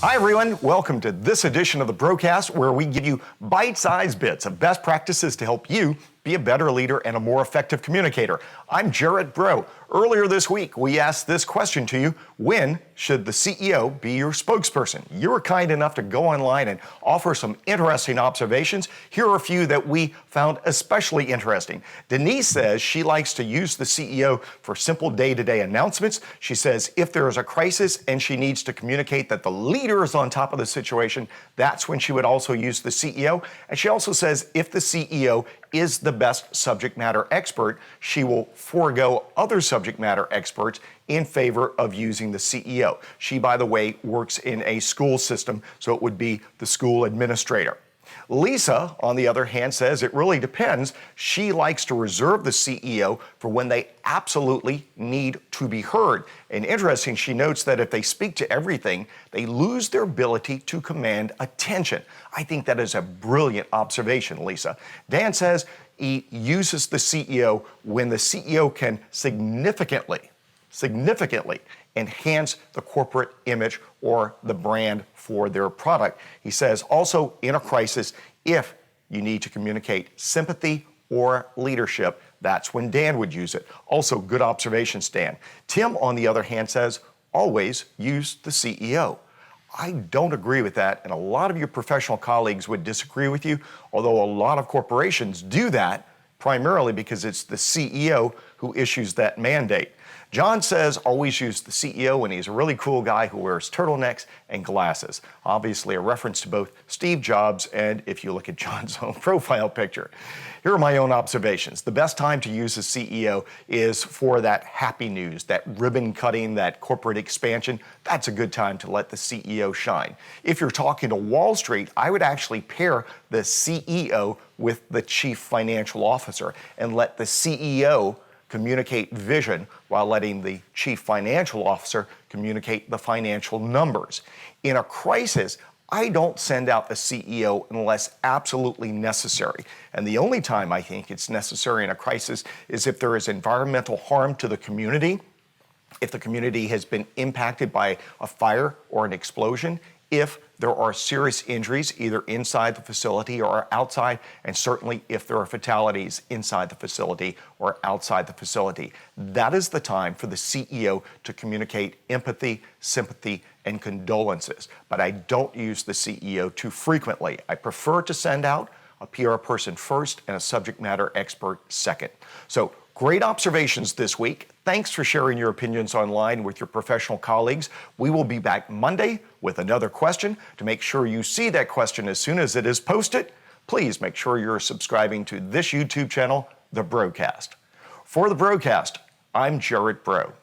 Hi everyone, welcome to this edition of the BraudCast, where we give you bite-sized bits of best practices to help you be a better leader and a more effective communicator. I'm Jarrett Bro. Earlier this week, we asked this question to you: when should the CEO be your spokesperson? You were kind enough to go online and offer some interesting observations. Here are a few that we found especially interesting. Denise says she likes to use the CEO for simple day-to-day announcements. She says if there is a crisis and she needs to communicate that the leader is on top of the situation, that's when she would also use the CEO. And she also says if the CEO is the best subject matter expert, she will forego other subject matter experts in favor of using the CEO. She, by the way, works in a school system, so it would be the school administrator. Lisa, on the other hand, says it really depends. She likes to reserve the CEO for when they absolutely need to be heard. And interesting, she notes that if they speak to everything, they lose their ability to command attention. I think that is a brilliant observation, Lisa. Dan says he uses the CEO when the CEO can significantly enhance the corporate image or the brand for their product. He says also in a crisis, if you need to communicate sympathy or leadership, that's when Dan would use it. Also, good observation, Stan. Tim, on the other hand, says always use the CEO. I don't agree with that, and a lot of your professional colleagues would disagree with you, although a lot of corporations do that primarily because it's the CEO who issues that mandate. John says always use the CEO when he's a really cool guy who wears turtlenecks and glasses. Obviously a reference to both Steve Jobs and, if you look at John's own profile picture. Here are my own observations. The best time to use the CEO is for that happy news, that ribbon cutting, that corporate expansion. That's a good time to let the CEO shine. If you're talking to Wall Street, I would actually pair the CEO with the Chief Financial Officer and let the CEO communicate vision while letting the Chief Financial Officer communicate the financial numbers. In a crisis, I don't send out the CEO unless absolutely necessary. And the only time I think it's necessary in a crisis is if there is environmental harm to the community, if the community has been impacted by a fire or an explosion, if there are serious injuries either inside the facility or outside, and certainly if there are fatalities inside the facility or outside the facility. That is the time for the CEO to communicate empathy, sympathy, and condolences. But I don't use the CEO too frequently. I prefer to send out a PR person first and a subject matter expert second. So, great observations this week. Thanks for sharing your opinions online with your professional colleagues. We will be back Monday with another question. To make sure you see that question as soon as it is posted, please make sure you're subscribing to this YouTube channel, The BraudCast. For The BraudCast, I'm Jarrett Bro.